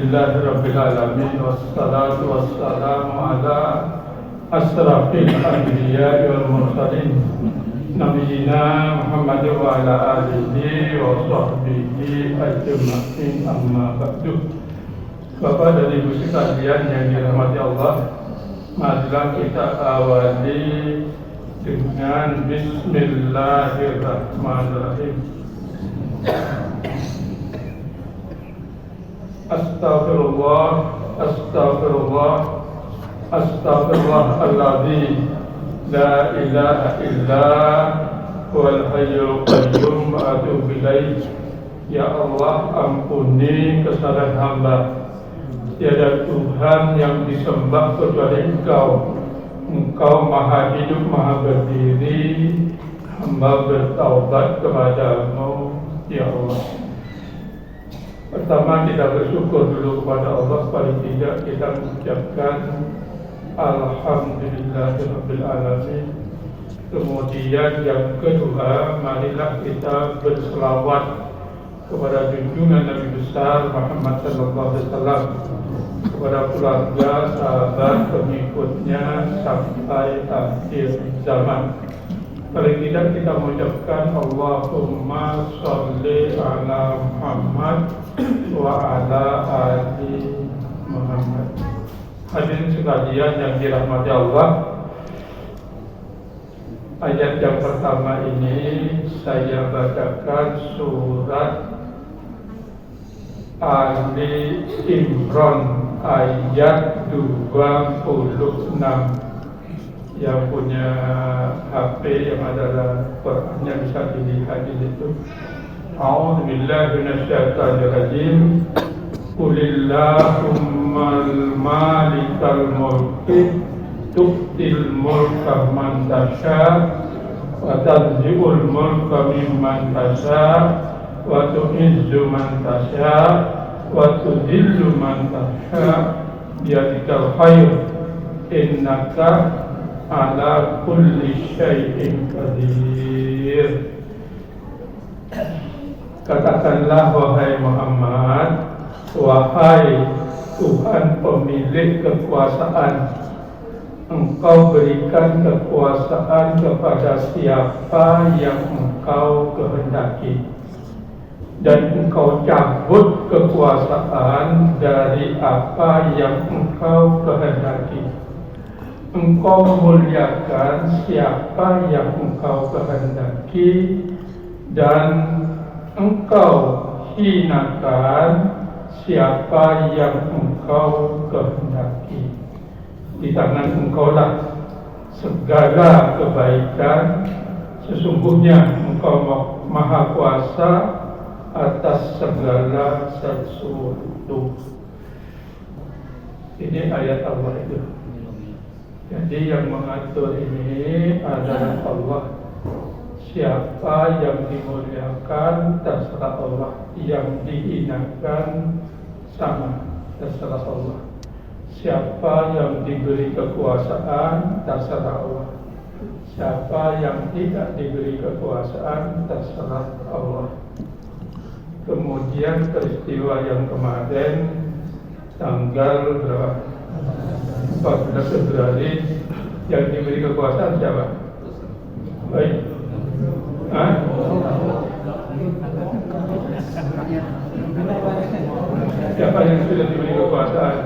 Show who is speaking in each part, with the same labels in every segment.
Speaker 1: Alhamdulillahirabbil alamin wassalatu wassalamu ala asrafil anbiya'i wal mursalin nabiyina Muhammad wa ala alihi wa sahbihi ajma'in, amma ba'du. Bapak dan Ibu sekalian yang dirahmati Allah, marilah kita awali dengan Bismillahirrahmanirrahim. Astaghfirullah, astaghfirullah, astaghfirullahaladzim, la ilaha illa huwal hayyul qayyum wa atubu ilaih. Ya Allah, ampuni kesalahan hamba. Tiada Tuhan yang disembah kecuali Engkau. Engkau maha hidup, maha berdiri. Hamba bertaubat kepadamu, ya Allah. Pertama, kita bersyukur dulu kepada Allah. Paling tidak kita mengucapkan Alhamdulillahirabbil alamin. Kemudian yang kedua, marilah kita berselawat kepada junjungan Nabi besar Muhammad sallallahu alaihi wasallam, kepada keluarga, sahabat, pengikutnya sampai akhir zaman. Paling tidak kita mengucapkan Allahumma sholli ala Muhammad wa ala ali Muhammad. Hadirin sekalian yang dirahmati Allah, ayat yang pertama ini saya bacakan surat Ali Imran ayat 26. Yang punya HP yang adalah Qurannya bisa dilihat di situ. A'udzu billahi minasyaitonir rajim. Qulillahummal malikal mulki tu'til mulka man tasha wa tanzi'ul mulka mimman tasha wa tu'izzu man tasha wa tudhillu man tasha biyadikal khair innaka ala kulli syai'in qadir. Katakanlah wahai Muhammad, wahai Tuhan pemilik kekuasaan, Engkau berikan kekuasaan kepada siapa yang Engkau kehendaki, dan Engkau cabut kekuasaan dari apa yang Engkau kehendaki. Engkau muliakan siapa yang Engkau kehendaki, dan Engkau hinakan siapa yang Engkau kehendaki. Di tangan Engkaulah segala kebaikan. Sesungguhnya Engkau maha kuasa atas segala sesuatu. Ini ayat Allah itu. Jadi yang mengatur ini adalah Allah. Siapa yang dimuliakan terserah Allah, yang dihinakan sama terserah Allah. Siapa yang diberi kekuasaan terserah Allah. Siapa yang tidak diberi kekuasaan terserah Allah. Kemudian peristiwa yang kemarin tanggal berapa? 14 Februari yang diberi kekuasaan siapa? Baik. Siapa yang sudah diberi kekuasaan?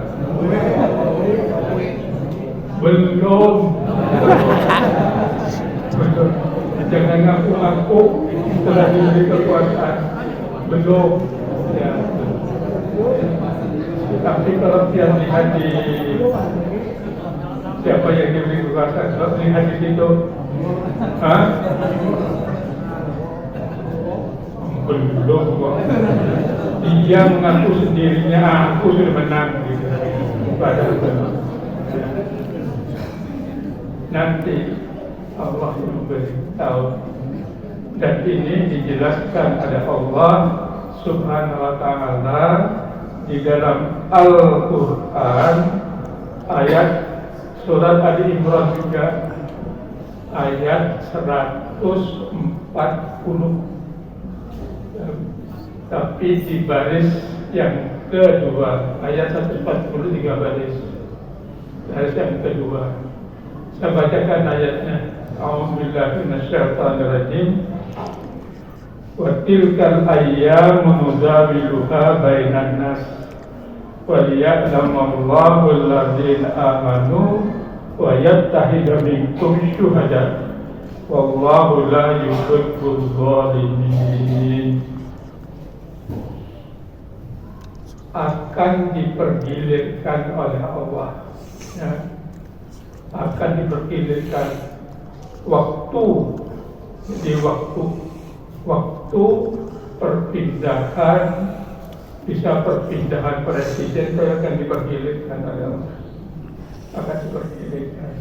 Speaker 1: Belum. Jangan ngaku-ngaku telah diberi kekuasaan. Belum. Ya. Tapi kalau dia lihat di siapa yang diberi kekuasaan, kalau lihat di situ, belum kok. Dia mengaku sendirinya, aku sudah menang gitu. Padahal nanti Allah memberitahu, dan ini dijelaskan ada Allah Subhanahu wa Ta'ala di dalam Al-Quran, ayat surat Ali Imran juga ayat 140. Tapi di baris yang kedua, ayat 143 baris yang kedua. Saya bacakan ayatnya. A'udzubillahi minasyaitonirrajim. Wa tilkal ayyamu nudawiluha bainan nas wa liya'lamallahu alladziina aamanu wa yattahida minkum syuhada wallahu la yuhibbul zalimin. Akan dipergilirkan oleh Allah, ya. Akan dipergilirkan waktu di waktu perpindahan, bisa perpindahan presiden itu akan dipergilirkan oleh Allah, akan dipergilirkan.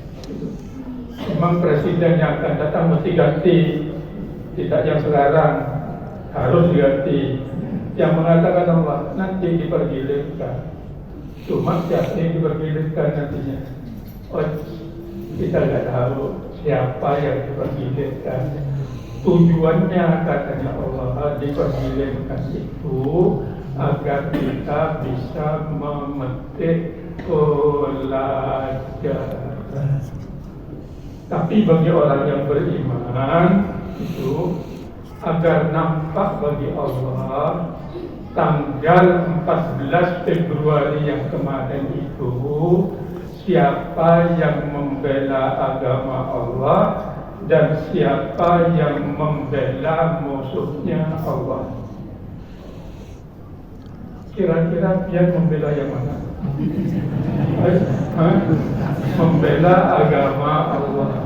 Speaker 1: Memang presiden yang akan datang mesti ganti, tidak yang sekarang, harus diganti. Yang mengatakan Allah nanti dipergilirkan. Cuma siapa yang dipergilirkan nantinya? Oh, kita tidak tahu siapa yang dipergilirkan. Tujuannya katanya Allah dipergilirkan itu agar kita bisa memetik pelajaran. Tapi bagi orang yang beriman itu agar nampak bagi Allah tanggal 14 Februari yang kemarin itu siapa yang membela agama Allah dan siapa yang membela musuhnya Allah. Kira-kira dia membela yang mana? Membela agama Allah.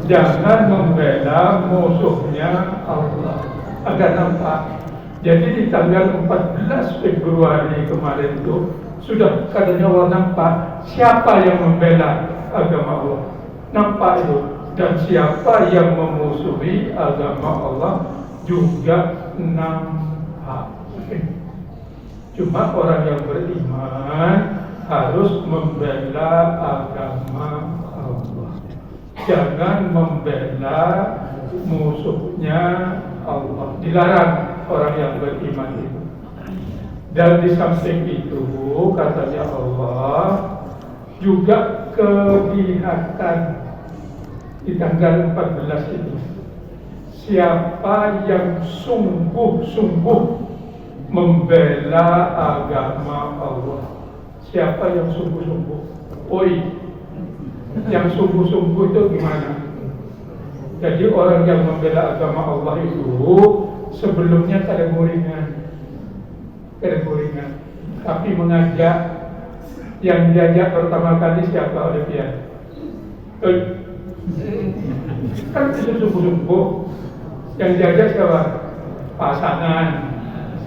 Speaker 1: Jangan membela musuhnya Allah. Agar nampak. Jadi di tanggal 14 Februari kemarin itu sudah katanya Allah nampak siapa yang membela agama Allah. Nampak itu. Dan siapa yang memusuhi agama Allah juga nampak. Cuma orang yang beriman harus membela agama Allah. Jangan membela musuhnya Allah. Dilarang orang yang beriman itu. Dan di samping itu katanya Allah juga kelihatan di tanggal 14 itu siapa yang sungguh-sungguh membela agama Allah. Siapa yang sungguh-sungguh? Yang sungguh-sungguh itu gimana? Jadi orang yang membela agama Allah itu sebelumnya tak ada gorengan, tapi mengajak. Yang diajak pertama kali siapa? Olivia. Kan itu sungguh-sungguh. Yang diajak siapa? Pasangan.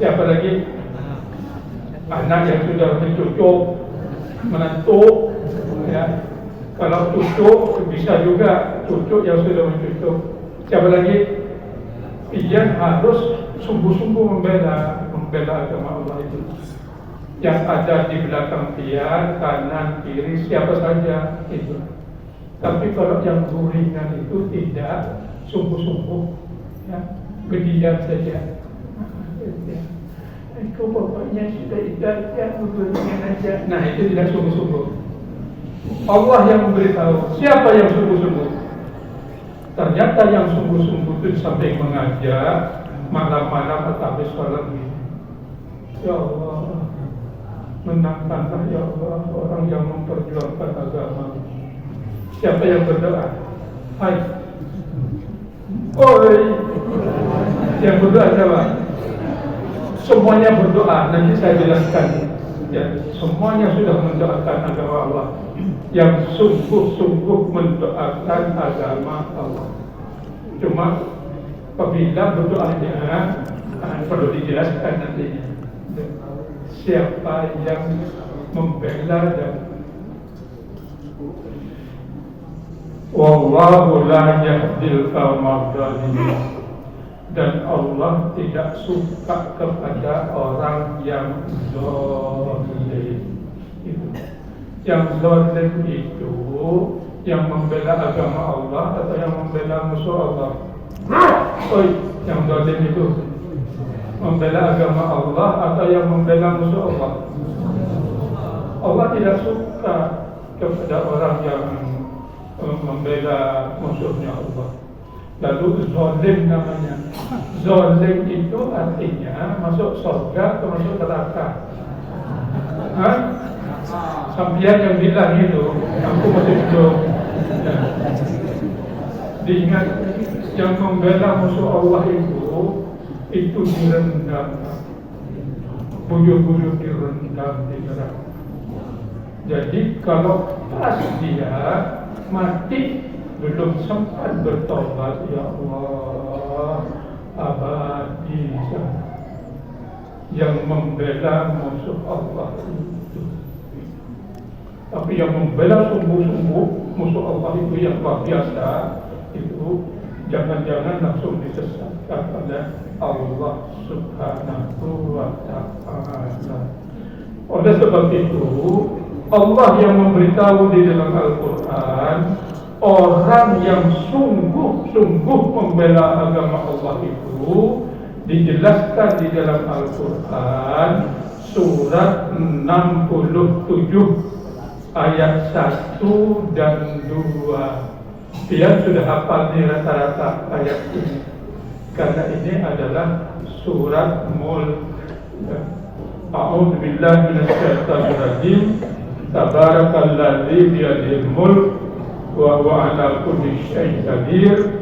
Speaker 1: Siapa lagi? Anak yang sudah mencucuk, menentu, ya. Kalau cucuk bisa juga cucuk yang sudah mencucuk. Siapa lagi? Dia harus sungguh-sungguh membela agama Allah itu. Yang ada di belakang dia, kanan, kiri, siapa saja itu. Tapi kalau yang gorengan itu tidak sungguh-sungguh, ya, berdiam saja. Kau bapaknya sudah ibadah, gorengan aja. Nah itu tidak sungguh-sungguh. Allah yang memberitahu siapa yang sungguh-sungguh. Ternyata yang sungguh-sungguh itu sampai mengajak malam-malam atau habis sholat. Ya Allah, menangkanlah ya Allah orang yang memperjuangkan agama. Siapa yang berdoa? Hai. Yang berdoa siapa? Semuanya berdoa. Nanti saya jelaskan. Ya, semuanya sudah mendoakan agama Allah. Yang sungguh-sungguh mendoakan agama Allah. Cuma apabila berdoanya perlu dijelaskan nantinya. Siapa yang membela dan wallahu la yahdil qaumadh dhalimin. Dan Allah tidak suka kepada orang yang zalim. Yang zalim itu yang membela agama Allah atau yang membela musuh Allah? Yang zalim itu membela agama Allah atau yang membela musuh Allah? Allah tidak suka kepada orang yang membela musuhnya Allah. Lalu zalim namanya. Zalim itu artinya masuk surga atau masuk neraka? Hah? Sampian yang bilang itu, aku masih belum. Ya. Diingat, yang membela musuh Allah itu direndam, buyur-buyur direndam di neraka. Jadi kalau pas dia mati belum sempat bertobat, ya Allah, abadi yang membela musuh Allah itu. Tapi yang membela sungguh-sungguh musuh Allah itu yang luar biasa, itu jangan-jangan langsung disesatkan oleh Allah Subhanahu wa Ta'ala. Oleh sebab itu, Allah yang memberitahu di dalam Al-Quran, orang yang sungguh-sungguh membela agama Allah itu dijelaskan di dalam Al-Quran surat 67 ayat 1 dan 2. Dia sudah hafal di rata-rata ayat ini, karena ini adalah surat Mulk. A'udzu billahi minasyaitonir rajim. Tabarakalladzi biyadihil mulk wa huwa 'ala kulli syai'in qadir.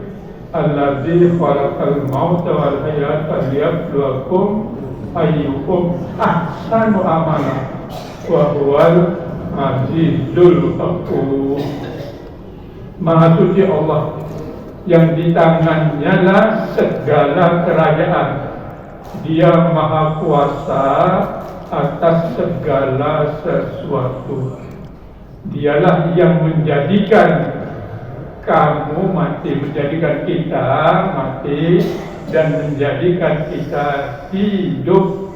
Speaker 1: Alladzi khalaqal mauta wal hayata liyabluwakum ayyukum ahsanu amala wa huwal azizul ghafur. Maha suci Allah yang di tangannya lah segala kerajaan. Dia maha kuasa atas segala sesuatu. Dialah yang menjadikan kamu mati, menjadikan kita mati, dan menjadikan kita hidup,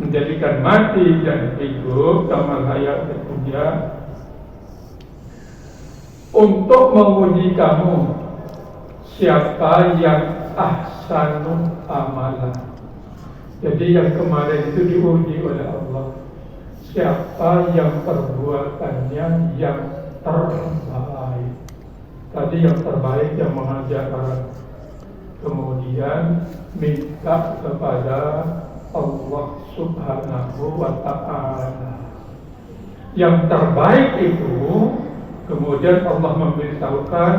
Speaker 1: menjadikan mati dan hidup, kamal hayat dan dunia, untuk menguji kamu siapa yang ahsanul amalan. Jadi yang kemarin itu diuji oleh Allah, siapa yang perbuatannya yang terbaik. Tadi yang terbaik yang mengajar orang. Kemudian minta kepada Allah Subhanahu wa Ta'ala. Yang terbaik itu kemudian Allah memberitahukan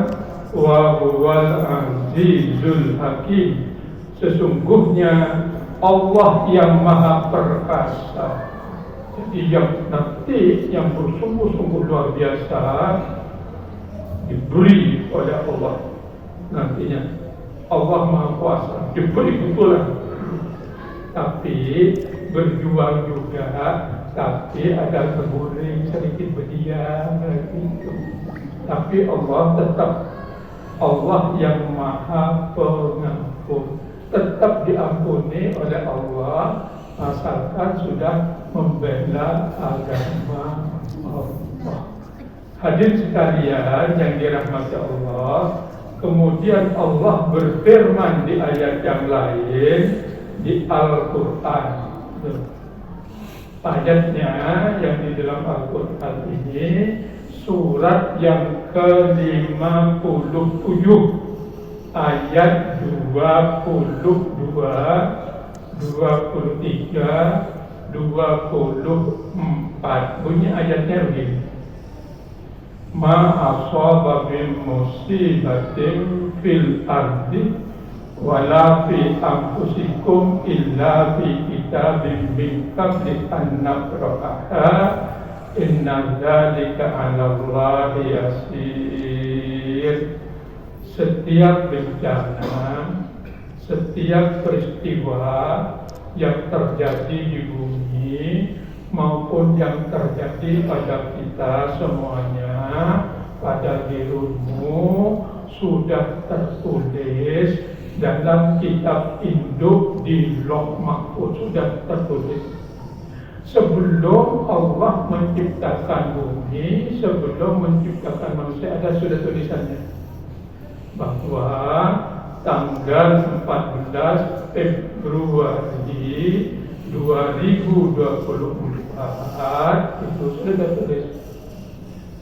Speaker 1: wa huwal azizul hakim. Sesungguhnya Allah yang maha perkasa. Jadi yang nanti yang bersungguh-sungguh luar biasa diberi oleh Allah nantinya. Allah maha kuasa, diberi betulan. Tapi berjuang juga, tapi ada kemuring sedikit berdiam gitu. Tapi Allah tetap Allah yang maha pengampun, tetap diampuni oleh Allah asalkan sudah membela agama Allah. Hadirin sekalian yang dirahmati Allah, kemudian Allah berfirman di ayat yang lain di Al-Quran. Ayatnya yang di dalam Al-Quran ini surat yang ke-57 ayat 22, 23, 24. Bunyi ayatnya begini. Ma asaba min musibatin fil ardi wala fi anfusikum illa fi kitabim min qabli an nabra'aha inna dzalika 'ala Allahi yasir. Setiap bencana, setiap peristiwa yang terjadi di bumi maupun yang terjadi pada kita semuanya, pada dirimu sudah tertulis dalam kitab induk di Lauh Mahfuz, sudah tertulis. Sebelum Allah menciptakan bumi, sebelum menciptakan manusia, ada sudah tulisannya bahwa tanggal 14 Februari Februari 2024 itu sudah tertulis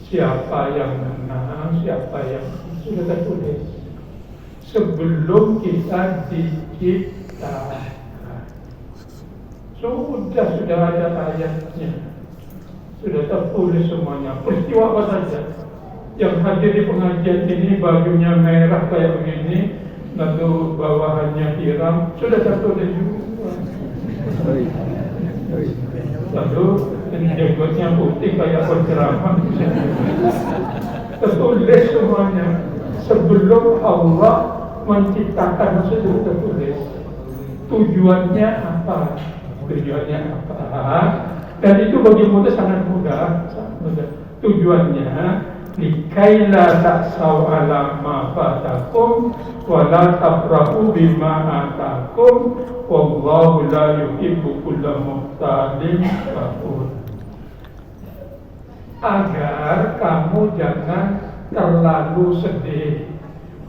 Speaker 1: siapa yang menang, siapa yang sudah tertulis sebelum kita diciptakan. Sudah ada ayatnya, sudah tertulis semuanya. Peristiwa apa saja yang hadir di pengajian ini, bajunya merah kayak begini, lalu bawahannya hiram, sudah tertulis juga. Lalu jenggotnya putih kayak penceramah, tertulis semuanya. Sebelum Allah menciptakan sudah tertulis. Tujuannya apa? Dan itu bagi muda sangat mudah. Tujuannya likaila ta'saw ala ma fatakum wa la tafrahu bima atakum wallahu la yuhibbu kulla muhtalin fakhur. Agar kamu jangan terlalu sedih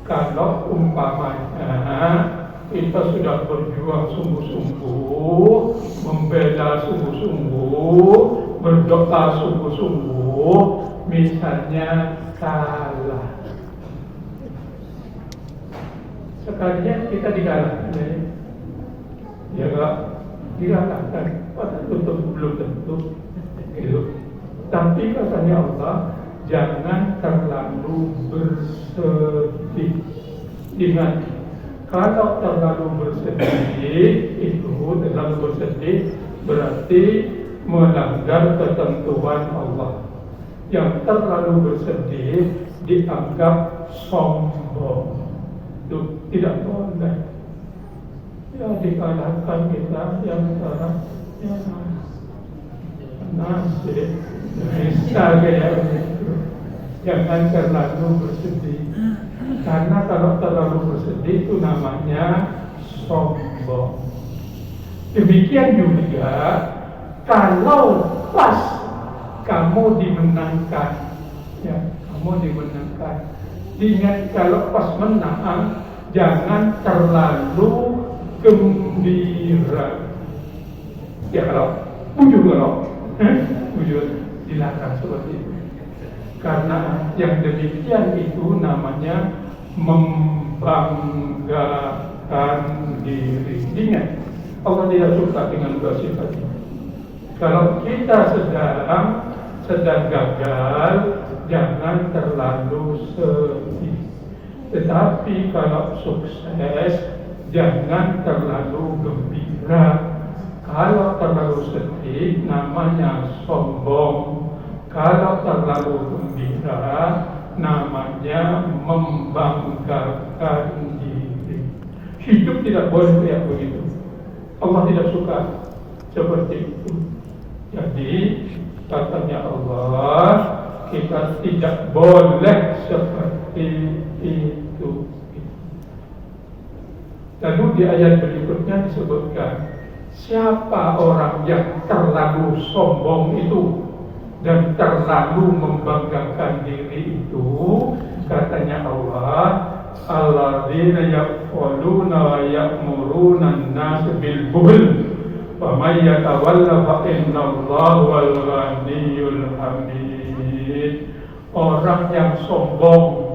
Speaker 1: kalau umpamanya kita sudah berjuang sungguh-sungguh, membela sungguh-sungguh, berdoa sungguh-sungguh, misalnya kalah. Sekalinya kita dikalahkan, ya enggak? Dikalahkan, belum tentu. Gitu. Tapi katanya Allah, jangan terlalu bersedih. Ingat, kalau terlalu bersedih itu terlalu bersedih berarti melanggar ketentuan Allah. Yang terlalu bersedih dianggap sombong. Itu tidak boleh. Ya dikalahkan kita yang sekarang ya nasib. Bisa kayak begitu. Jangan terlalu bersedih. Karena kalau terlalu bersedih itu namanya sombong. Demikian juga kalau pas kamu dimenangkan, ya kamu dimenangkan. Ingat kalau pas menang jangan terlalu gembira. Ya kalau bujur dilarang seperti itu. Karena yang demikian itu namanya membanggakan diri. Ingat, Allah tidak suka dengan dua sifat ini. Kalau kita sedang gagal, jangan terlalu sedih. Tetapi kalau sukses, jangan terlalu gembira. Kalau terlalu sedih, namanya sombong. Kalau terlalu gembira, namanya membanggakan diri. Hidup tidak boleh kayak begitu. Allah tidak suka seperti itu. Jadi katanya Allah, kita tidak boleh seperti itu. Lalu di ayat berikutnya disebutkan, siapa orang yang terlalu sombong itu dan terlalu membanggakan diri itu, katanya Allah, alladzina yaquluna wa ya'muruna an-nas bil buhl wa may yatawalla fa innallaha wal ghaniyyul hamid. Orang yang sombong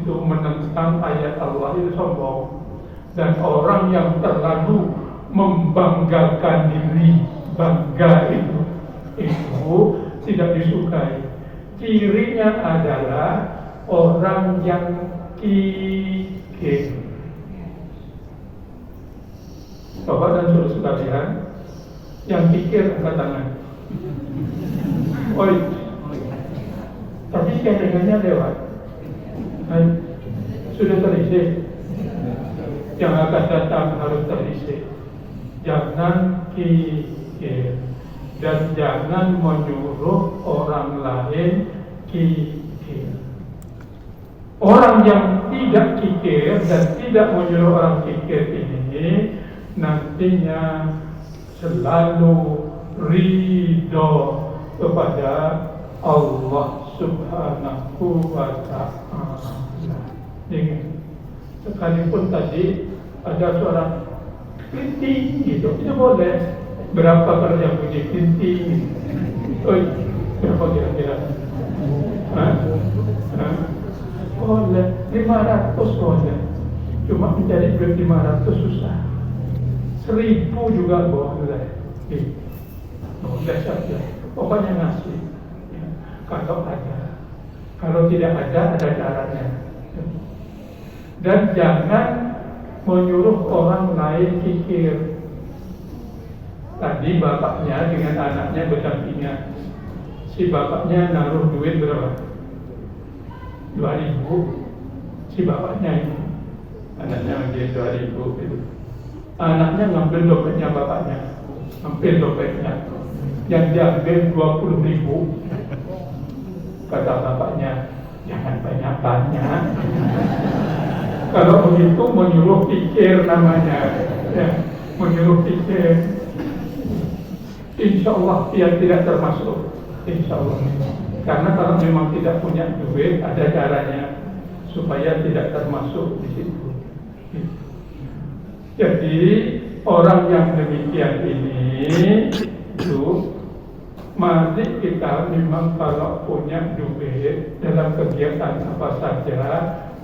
Speaker 1: itu menentang ayat Allah itu sombong, dan orang yang terlalu membanggakan diri, bangga itu tidak disukai. Cirinya adalah orang yang kikir. Bapak dan saudara sekalian, yang kikir angkat tangan. Oi. Tapi kedengannya lewat. Sudah terisi. Yang akan datang harus terisi. Jangan kikir. Dan jangan menyuruh orang lain kikir. Orang yang tidak kikir dan tidak menyuruh orang kikir ini nantinya selalu ridho kepada Allah Subhanahu wa ta'ala. Ingat, sekalipun tadi ada seorang Klinting gitu, itu boleh. Berapa kalau yang bunyi klinting? Berapa kira-kira? Boleh, 500 boleh. Cuma mencari duit 500 susah. 1000 juga boleh. Boleh saja. Pokoknya ngasih. Ya, kalau ada. Kalau tidak ada caranya. Dan jangan menyuruh orang lain kikir. Tadi bapaknya dengan anaknya berdampingan. Si bapaknya naruh duit berapa? 2.000. Si bapaknya itu, anaknya dia 2.000 itu. Anaknya ngambil dompetnya bapaknya, ambil dompetnya. Yang diambil 20.000. Kata bapaknya, jangan banyak-banyak. Kalau begitu menyuruh pikir namanya, ya, menyuruh pikir. Insya Allah dia tidak termasuk. Insya Allah. Karena kalau memang tidak punya duit, ada caranya supaya tidak termasuk di situ. Jadi orang yang demikian ini itu, mari kita memang kalau punya duit dalam kegiatan apa saja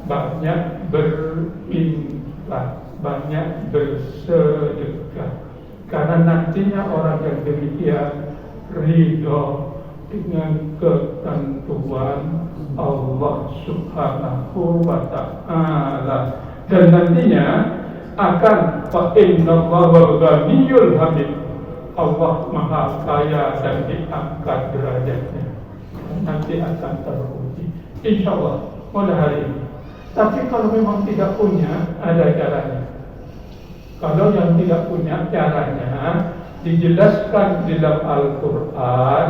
Speaker 1: banyak berinfak, banyak bersedekah. Karena nantinya orang yang demikian ridho dengan ketentuan Allah Subhanahu wa Ta'ala, dan nantinya akan fa innallaha ghaniyyul hamid. Allah Maha Kaya dan diangkat derajatnya. Nanti akan terpuji, insya Allah, mulai hari ini. Tapi kalau memang tidak punya, ada caranya. Kalau yang tidak punya caranya, dijelaskan di dalam Al-Quran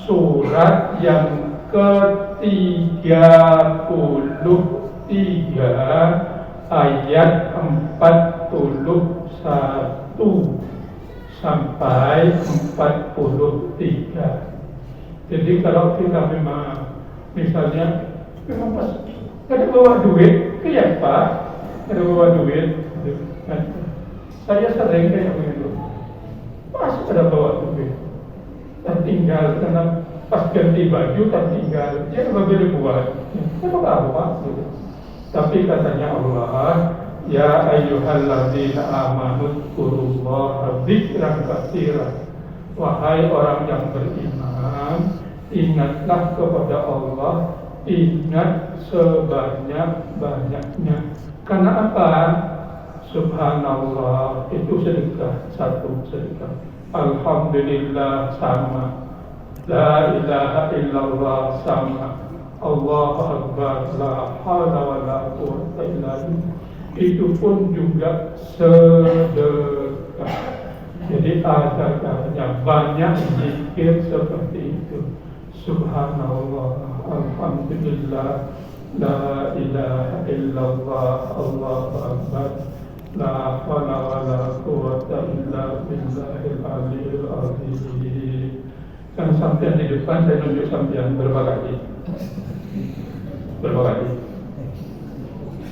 Speaker 1: surat yang ke-33 ayat 41 sampai 43. Jadi kalau kita memang misalnya memang pas ada bawa duit, kayak Pak, ada bawa duit, saya sering kayak begitu. Pas ada bawa duit, tertinggal karena pas ganti baju tertinggal, dia nggak boleh buat, itu apa gitu. Tapi katanya Allah, ya ayyuhalladzina amanu dzkurullaha dzikran katsiran. Wahai orang yang beriman, ingatlah kepada Allah, ingat sebanyak-banyaknya. Karena apa? Subhanallah, itu sedekah, satu sedekah. Alhamdulillah sama, la ilaha illallah sama, Allahu Akbar, la haula wa la quwwata illa billah. Itu pun juga sedekah. Jadi ada caranya, banyak zikir seperti itu. Subhanallah, alhamdulillah, la ilaha illallah, Allahu Akbar, la haula wa la quwwata illa billahil aliyyil azim. Kan sampai di depan saya tunjuk sampean berapa kali? Berapa kali?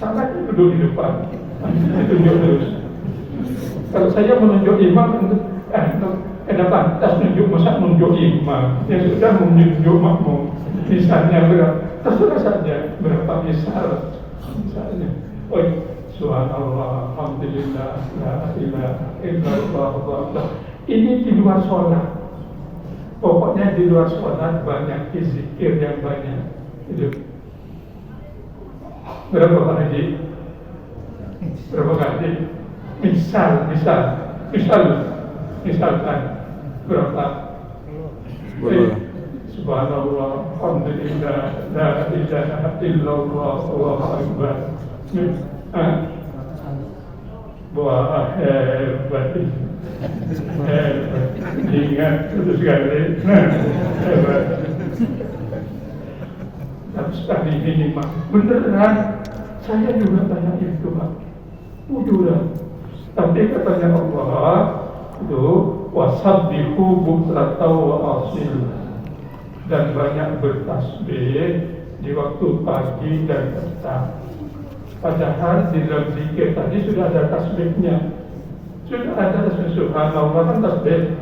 Speaker 1: Sangat duduk di depan, tunjuk terus. Kalau saya menunjuk imam, kenapa? Tas menunjuk, masa menunjuk imam? Yang sudah menunjuk makmum. Misalnya berapa? Terserah saja berapa misal. Misalnya, Subhanallah, alhamdulillah, la ilaha illallah, wallah. Ini di luar sholat. Pokoknya di luar sholat banyak zikir yang banyak. Itu. Berapa kali? Berapa kali? Misalkan berapa? Subhanallah, alhamdulillah, la ilaha illallah, Allahu Akbar. Wah, hebat. Ingat itu sekali. Hebat. Tapi sekali ini Pak, beneran saya juga tanya itu Pak. Udah. Tapi katanya Allah itu wasabbihu bukratan wa asil, dan banyak bertasbih di waktu pagi dan petang. Padahal di dalam zikir tadi sudah ada tasbihnya. Sudah ada tasbih subhanallah kan tasbih.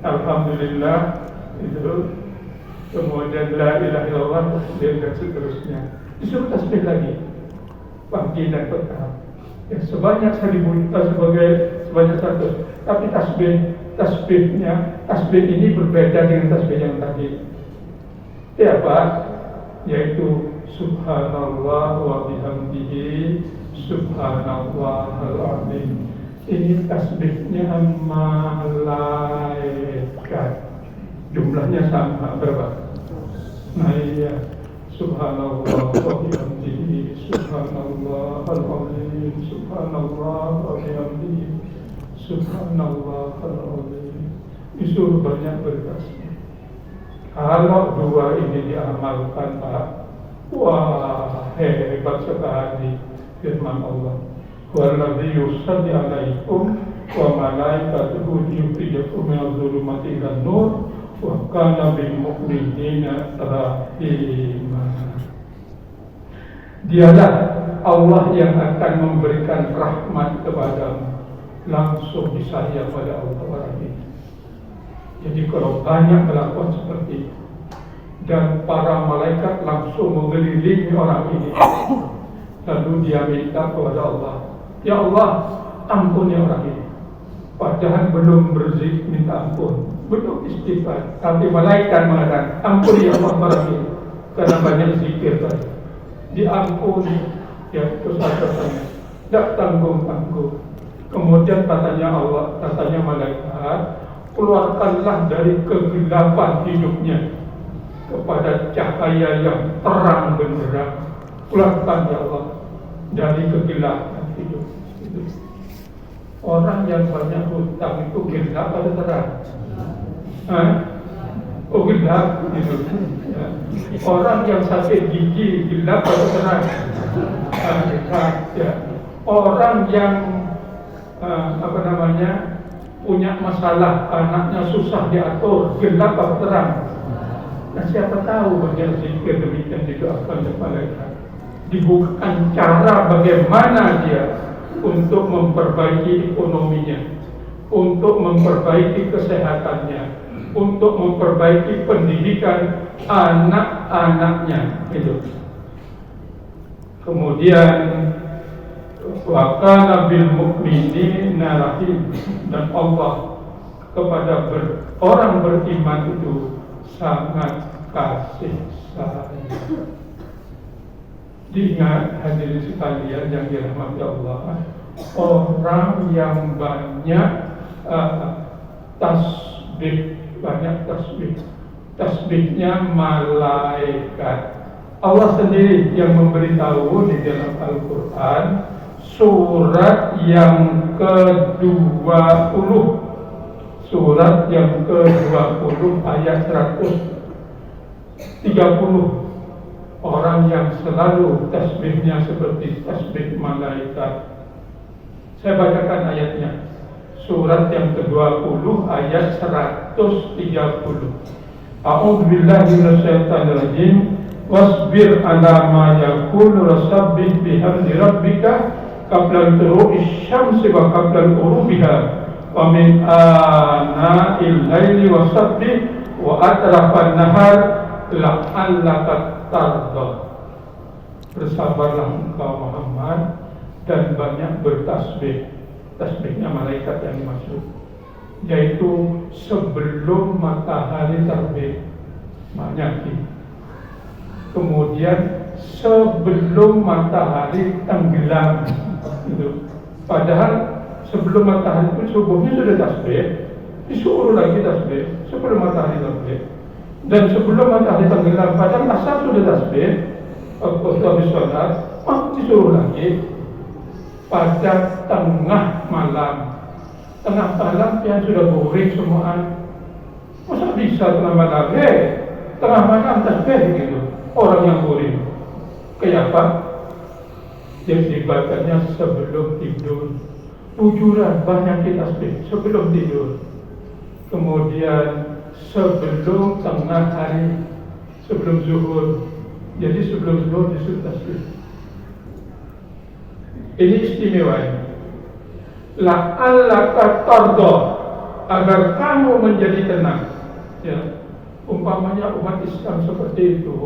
Speaker 1: Alhamdulillah itu. Kemudian la ilaha illallah dan seterusnya. Disuruh tasbih lagi pagi dan petang. Ya, sebanyak 1000 sebanyak 100. Tapi tasbih ini berbeda dengan tasbih yang tadi. Apa? Yaitu subhanallah wa bihamdihi subhanallahal azim. Ini tasbihnya malaikat. Jumlahnya sama berapa? Nah iya, subhanallah wa bihamdihi subhanallahal azim subhanallah wa bihamdihi subhanallahal azim. Disuruh banyak bertasbih. Kalau dua ini diamalkan, Pak, wah hebat sekali firman Allah. Walladzi yusalli 'alaikum wa malaikatuhu yukhrijukum minadh dhulumati ilan nur wa kana bil mu'minina rahima. Dialah Allah yang akan memberikan rahmat kepadamu, langsung disayang pada Allah ini. Jadi kalau banyak melakukan seperti itu dan para malaikat langsung mengelilingi orang ini, lalu dia minta kepada Allah, ya Allah, ampuni orang ini. Padahal belum berzikir minta ampun, belum istighfar, tapi malaikat mengatakan, ampuni ya Allah orang ini karena banyak zikir tadi. Diampuni ya dosa-dosanya, tidak tanggung-tanggung. Kemudian katanya Allah, katanya malaikat, keluarkanlah dari kegelapan hidupnya kepada cahaya yang terang benderang. Keluarkan ya Allah dari kegelapan hidup. Orang yang banyak hutang itu gelap atau terang? Oh gelap gitu. Ya. Orang yang sakit gigi gelap atau terang? Gelap. Ya. Orang yang punya masalah, anaknya susah diatur, gelap atau terang? Nah siapa tahu bagian zikir demikian didoakan oleh malaikat. Dibukakan cara bagaimana dia untuk memperbaiki ekonominya, untuk memperbaiki kesehatannya, untuk memperbaiki pendidikan anak-anaknya. Itu. Kemudian wa kana bil mu'minina rahim, dan Allah kepada orang beriman itu sangat kasih sayang. Diingat hadirin sekalian yang dirahmati Allah, orang yang banyak tasbih, tasbihnya malaikat. Allah sendiri yang memberitahu di dalam Al-Quran surat yang ke-20, surat yang ke-20 ayat 130. Orang yang selalu tasbihnya seperti tasbih malaikat. Saya bacakan ayatnya. Surat yang ke-20 ayat 130. A'udzu billahi minasyaitonir rajim. Wasbir 'ala ma yaqulu wasabbih bihamdi rabbika qabla tulu'i syamsi wa qabla ghurubiha wa min ana'il laili wasabbih wa atrafan nahar la'allaka tarda. Bersabarlah engkau Muhammad dan banyak bertasbih. Tasbihnya malaikat yang dimaksud, yaitu sebelum matahari terbit, banyak. Kemudian sebelum matahari tenggelam. Itu. Padahal sebelum matahari itu subuhnya sudah tasbih, disuruh lagi tasbih sebelum matahari terbit. Dan sebelum matahari tenggelam, padahal asar sudah tasbih, waktu habis sholat, disuruh lagi pada tengah malam. Tengah malam yang sudah boring semuaan. Masa bisa tengah malam? Tengah malam tasbih gitu. Orang yang boring. Kayak apa? Yang dibacanya sebelum tidur. Tujuran banyak tasbih sebelum tidur. Kemudian sebelum tengah hari, sebelum zuhur. Jadi sebelum zuhur disuruh tasbih. Ini istimewa. la'allaka tarda, agar kamu menjadi tenang. Ya, umpamanya umat Islam seperti itu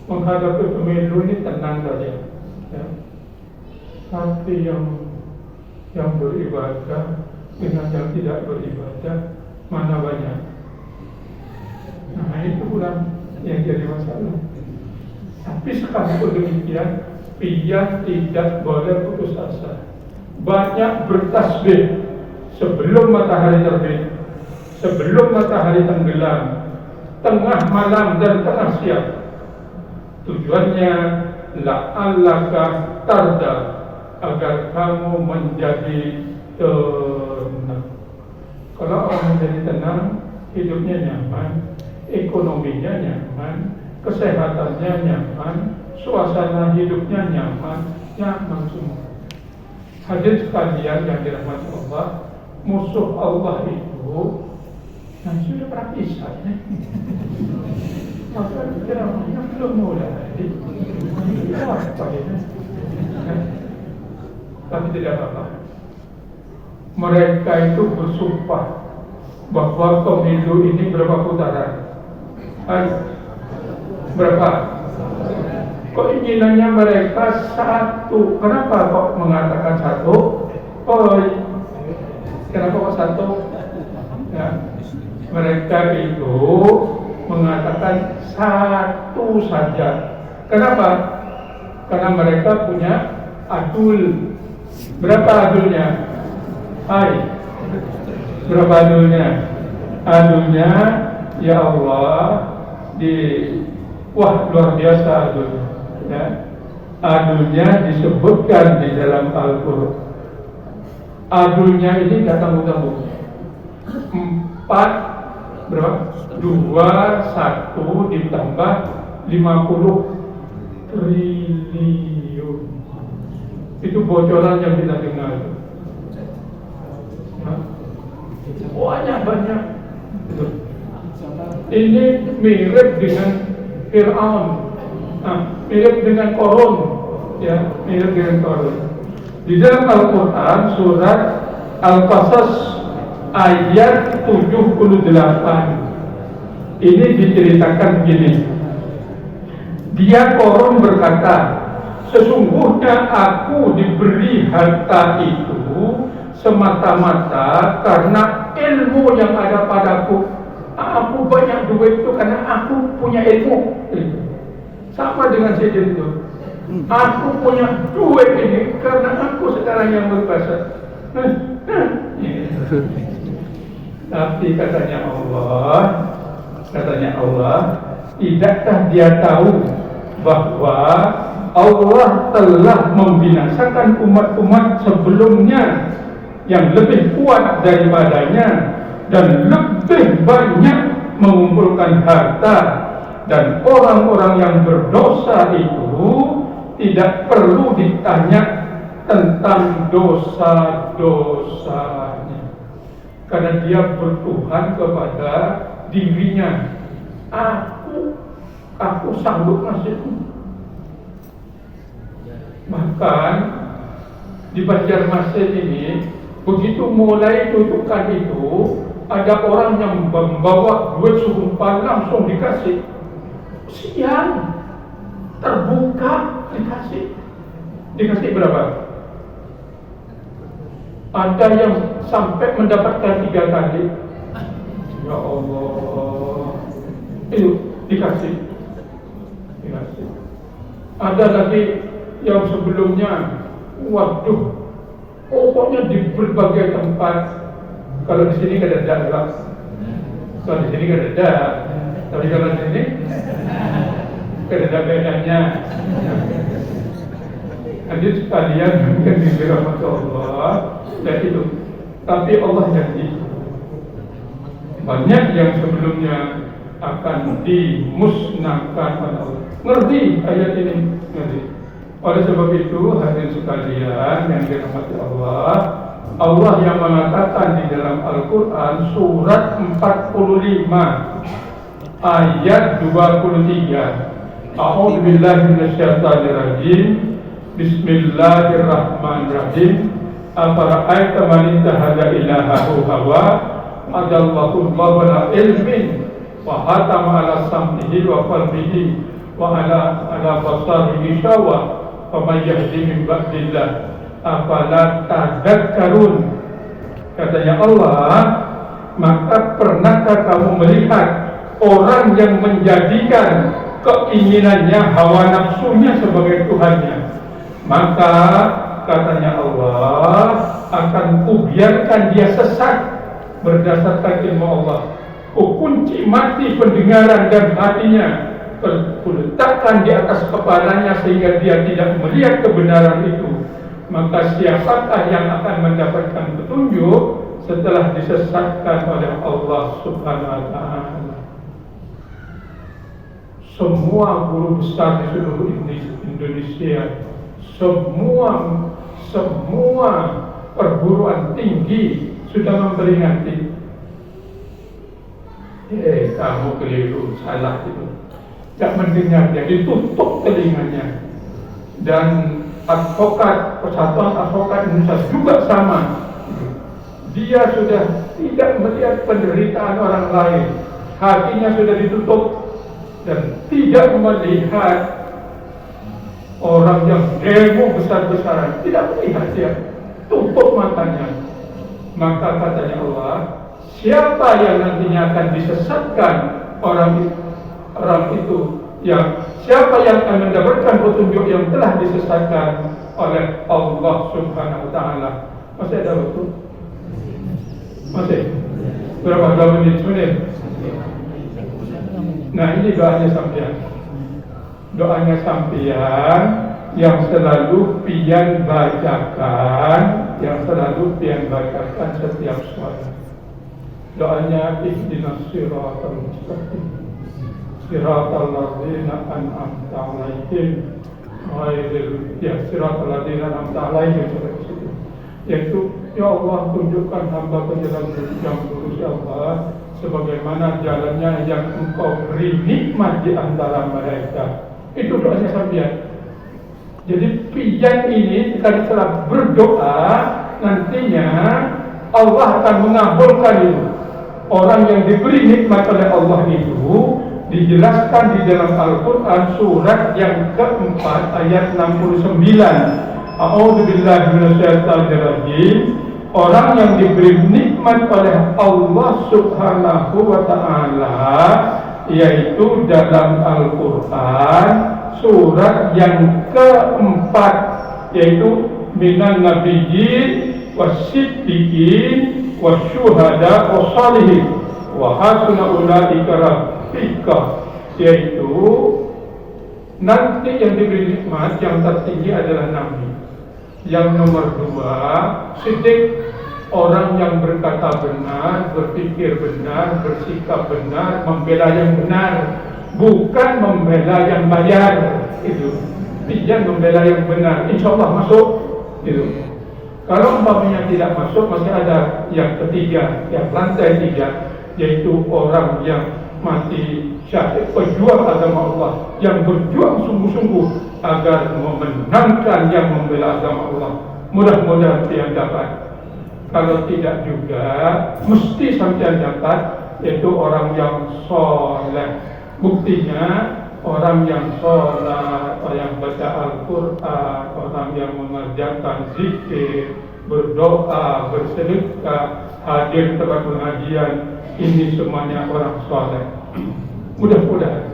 Speaker 1: menghadapi pemilu ini tenang saja. Ya. Tapi yang beribadah dengan yang tidak beribadah mana banyak. Nah itu pula yang jadi masalah. Tapi sekalipun demikian, dia tidak boleh putus asa. Banyak bertasbih sebelum matahari terbit, sebelum matahari tenggelam, tengah malam dan tengah siang. Tujuannya la'allaka tarda, agar kamu menjadi tenang. Kalau orang menjadi tenang, hidupnya nyaman, ekonominya nyaman, kesehatannya nyaman, suasana hidupnya nyaman semua. Hadirin sekalian yang dirahmati Allah, musuh Allah itu sudah praktisan. Maka ceramahnya belum mulai. Apa ini? Tapi tidak apa-apa. Mereka itu bersumpah bahwa pemilu ini berapa putaran? Berapa? Keinginannya mereka satu. Kenapa kok mengatakan satu? Kenapa kok satu? Ya, mereka itu mengatakan satu saja. Kenapa? Karena mereka punya adul. Berapa adulnya? Berapa adulnya? Adulnya, ya Allah, wah luar biasa adulnya. Ya. Adulnya disebutkan di dalam Al-Quran. Adulnya ini tidak tanggung-tanggung. 4 berapa? 2, 1 ditambah 50 triliun. Itu bocoran yang kita dengar. Banyak. Ini mirip dengan Fir'aun, mirip dengan Qarun, ya, mirip dengan Qarun. Di dalam Al-Quran surat Al-Qasas ayat 78 ini diceritakan begini. Dia Qarun berkata, sesungguhnya aku diberi harta itu semata-mata karena ilmu yang ada padaku. Aku banyak duit itu karena aku punya ilmu. Sama dengan Sayyidina itu. Aku punya duit ini karena aku sekarang yang berkuasa. Tapi katanya Allah, tidakkah dia tahu bahwa Allah telah membinasakan umat-umat sebelumnya yang lebih kuat daripadanya dan lebih banyak mengumpulkan harta, dan orang-orang yang berdosa itu tidak perlu ditanya tentang dosa-dosanya karena dia bertuhan kepada dirinya. Aku sanggup nasibku. Bahkan di Banjarmasin ini, begitu mulai tutukan itu, ada orang yang membawa duit segumpal langsung dikasih. Siang terbuka dikasih berapa? Ada yang sampai mendapatkan 3 kali. Ya Allah, itu dikasih. Ada lagi yang sebelumnya, waduh, pokoknya di berbagai tempat. Kalau di sini kan ada, kalau di sini kan ada, tapi kalau di sini kan ada bedanya. Hadir sekalian yang dirahmati Allah, dan itu. Tapi Allah janji banyak yang sebelumnya akan dimusnahkan oleh Allah. Ngerti ayat ini? Ngerti. Oleh sebab itu, hadirin sekalian yang dirahmati Allah, Allah yang mengatakan di dalam Al-Quran surat 45 ayat 23, A'udzu billahi minasyaitonir rajim, Bismillahirrahmanirrahim, afara'aita man ittakhadha ilahahu hawa adallahu Allahu ala ilmin wa hatama ala sam'ihi wa qalbihi wa ala basarihi syawa faman yahdi min ba'dillah afala tadhakkarun. Katanya Allah, maka pernahkah kamu melihat orang yang menjadikan keinginannya, hawa nafsunya sebagai Tuhannya? Maka katanya Allah, akan kubiarkan dia sesat berdasarkan ilmu Allah. Kukunci mati pendengaran dan hatinya, kuletakkan di atas kepalanya sehingga dia tidak melihat kebenaran itu. Maka siapakah yang akan mendapatkan petunjuk setelah disesatkan oleh Allah Subhanahu wa Ta'ala? Semua guru besar di seluruh Indonesia, semua perguruan tinggi sudah memperingati. Kamu keliru, salah itu. Tak mendengar, dia ditutup telinganya. Dan advokat, Persatuan Advokat Indonesia juga sama. Dia sudah tidak melihat penderitaan orang lain, hatinya sudah ditutup dan tidak melihat orang yang demo besar-besaran, tidak melihat dia, tutup matanya. Maka katanya Allah, siapa yang nantinya akan disesatkan orang itu, yang siapa yang akan mendapatkan petunjuk yang telah disesatkan oleh Allah Subhanahu wa Ta'ala? Masih ada waktu? Masih? Berapa menit? Nah, ini doanya sampean. Doanya sampean yang selalu pian bacakan, setiap sholat. Doanya ihdinas siratal mustaqim, siratal ladzina an'amta 'alaihim siratal ladzina an'amta 'alaihim, yaitu ya Allah, tunjukkan hamba ke jalan yang lurus ya Allah, sebagaimana jalannya yang Engkau beri nikmat di antara mereka. Itu doanya sampean. Jadi pijan ini jika setelah berdoa, nantinya Allah akan mengabulkan itu. Orang yang diberi nikmat oleh Allah itu dijelaskan di dalam Al-Quran surat yang keempat ayat 69. A'udzubillahi minasyaitonir rajim. Orang yang diberi nikmat oleh Allah Subhanahu wa Ta'ala, yaitu dalam Al-Quran surat yang keempat, yaitu minan nabiyyin wasiddiqin wasyuhada wassalihin wa hasuna ulaika rafiqa, yaitu nanti yang diberi nikmat yang tertinggi adalah Nabi. Yang nomor dua, siddiq, orang yang berkata benar, berpikir benar, bersikap benar, membela yang benar, bukan membela yang bayar. Itu tidak membela yang benar, insya Allah masuk. Itu kalau umpamanya tidak masuk, masih ada yang ketiga, yang lantai tiga, yaitu orang yang mati syahid, pejuang agama Allah, yang berjuang sungguh-sungguh agar memenangkan yang membela agama Allah. Mudah-mudahan dia dapat. Kalau tidak juga, mesti sampai dapat, yaitu orang yang soleh. Buktinya orang yang sholat, orang yang baca Al-Quran, orang yang mengerjakan zikir, berdoa, bersedekah, hadir tempat pengajian, ini semuanya orang soleh. Mudah-mudahan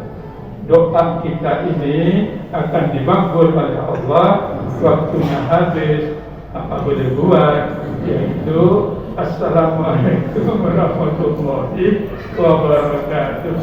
Speaker 1: doa kita ini akan dimakbul oleh Allah. Waktunya habis, apa boleh buat, yaitu Assalamualaikum warahmatullahi wabarakatuh.